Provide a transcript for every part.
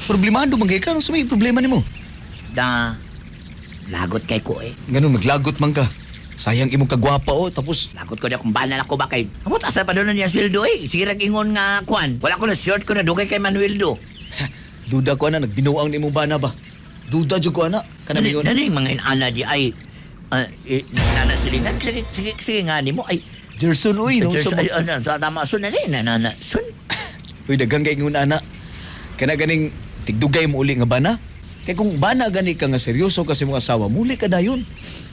problemado man kay ka. Ano sa may problema nimo? Da, lagot kay ko eh. Ganun, maglagot man ka. Sayang imong kagwapa o, tapos... Lagot ko na kung banan ako ba kay. Amot asa pa doon niya sweldo eh. Sige ingon nga kwan. Wala ko na short ko na dugay kay Manuel do. Duda ko, ana, nagbinuang ni mong bana ba? Duda dyan ko, ana. Kanang yun. Naning mga inana di ay... nanasilingan. Sige nga ni mo ay... Jerson, uy, no? Tama, sun na rin. Sun. Uy, dagang kay ngun, ana. Kana ganing tigdugay mo uli nga bana. Kaya kung bana gani ka nga seryoso kasi mga asawa, muli ka na yun.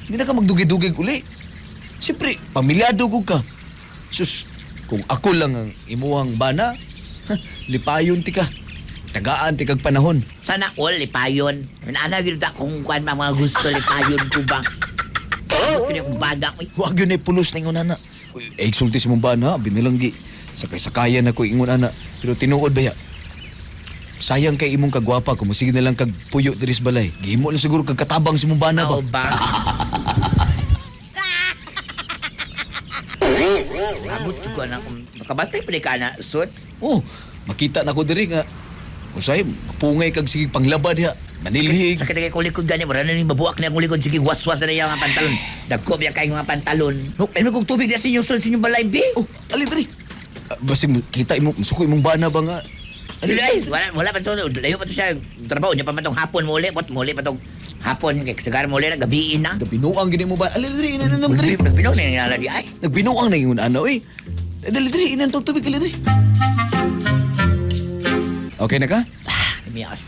Hindi na ka magdugay-dugay uli. Siyempre, pamilyado ko ka. Sus, kung ako lang ang imuhang bana, lipayon ti ka. Tagaan ti kag panahon. Sana all lipayon. Ana gyud ta kung kuan mga gusto lipayon ko ba. Kini kung banda ko. Huwag yun ay pulos na ingon, ana. Uy, exulti si mong bana, binilanggi. Sakay-sakayan ako ingon, ana. Pero tinuod ba ya? Sayang kay imong kagwapa kung sige na lang kag puyo diris balay. Gihimo na siguro kag katabang si mong bana ba? Oo ba? Lagot ko na kung makabantay pa ka na, son. Oh, makita na ko diri nga. Usay, mapungay kag sige panglabad ha. Manilhig. Sakit kay kulikod gani, wala na ning mabuak na akong likod. Sige, waswas na yung mga pantalon. Dagko biya kay mga pantalon. Pero kung tubig na sinyong son, sinyong balay, be. Oh, alin diri. Basi kita imong suko imong bana ba nga? Ay, wala pa to. Layo pa to siya. Trabaho niya pa matong hapon muli. Muli pa tong hapon. Kaya sagar muli na gabiin na. Nagbinuang gini mo ba? Alin diri, inan na diri. Nagbinuang na yung naladi ay. Nagbinuang na yung ano eh. Dali diri, inan tong tubig dali diri. Okay na ka?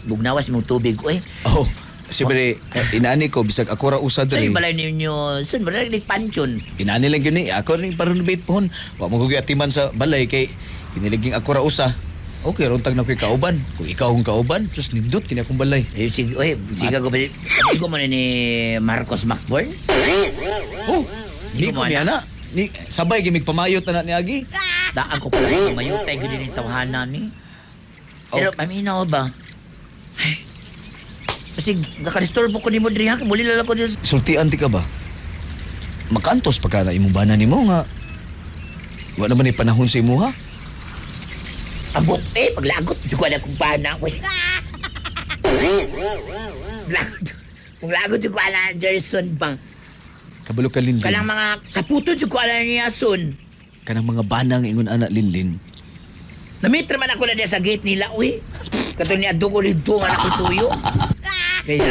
Bugnawas mong tubig, oy. Oh, siyempre, inani ko, bisag ako ra usa Saan diri. yung balay ninyo? Saan ba rin pansyon? Inani lang yun eh. Ako rin pa-renovate pohon. Wa mo atiman sa balay kay kiniliging ako ra usa. Okay, rontag na ko'y kauban. Kung ikaw ang kauban, just nindot kini akong balay. Sige, oy, sige ko ba? Ikaw mo na ni Marcos Macborn? Oh, Hindi ni ko ko niya na. Ni, sabay, gimig pamayot na ni Agi. Daan ko pala mga mayutay ko din yung tawahanan ni. Pero paminaw ba? Ay, kasi nakadisturbo ko ni mo diri ha. Muli lang ko din. Sultian ti ka ba? Makantos pa ka na imong bana nimo nga. Wa naman ni panahon sa imo ha? Abot eh, paglagot. Di ko na kung paano. Lagot. Kung lagot di ko ala Jerson bang. Kabalo ka Linlin. Kanang mga sa puto di ko ala niya son. Kanang mga bana nga ingon anak Linlin. Namitra man ako na diya sa gate nila, uy. Katong niya ko dito nga nakutuyo. Kaya,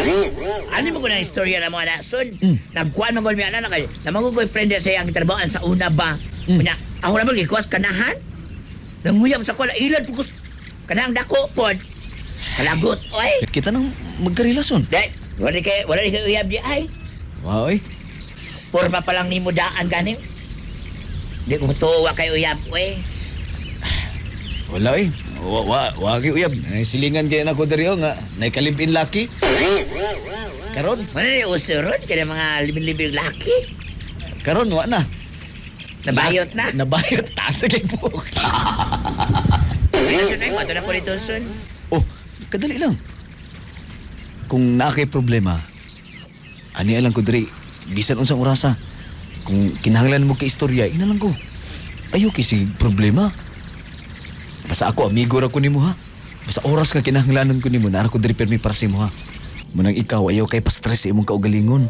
ano mo ko na istorya ng mga nason? Nagkuhan mo ko niya na kay namang ko friend niya sa iyang trabahoan sa una ba? Kunya, ako naman gikuas kanahan. Nanguyam sa kuwan, ilan po kus kanang dako pod. Kalagot, oy. Kita nang magkarelasyon. Dahil, wala ni kayo uyab di ay. Wow, oy. Porma pa lang ni mo daan ganing. Di ko tuwa kayo uyab, oy. Wala eh. Wa kay uyab. Silingan kay nako diri nga naikalibin laki. Karon, Wala ni usuron kaya mga libing-libing laki. karon wa na. Nabayot na. Nabayot taas kay buhok. Sino sunay mo? Ito na ko dito, son. Oh, kadali lang. Kung naa kay problema, ani lang ko diri bisan unsang orasa. Kung kinahanglan mo kay istorya, ina lang ko. Ayo kasi problema. Basta ako, amigo ra ko nimo ha. Basta oras nga kinahanglanon ko nimo, nara ko diri permi para sa imo ha. Munang ikaw, ayaw kay pa-stress sa imong kaugalingon.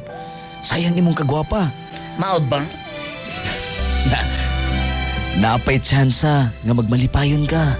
Sayang imong kagwapa. Mao ba? Naapay tsansa nga magmalipayon ka.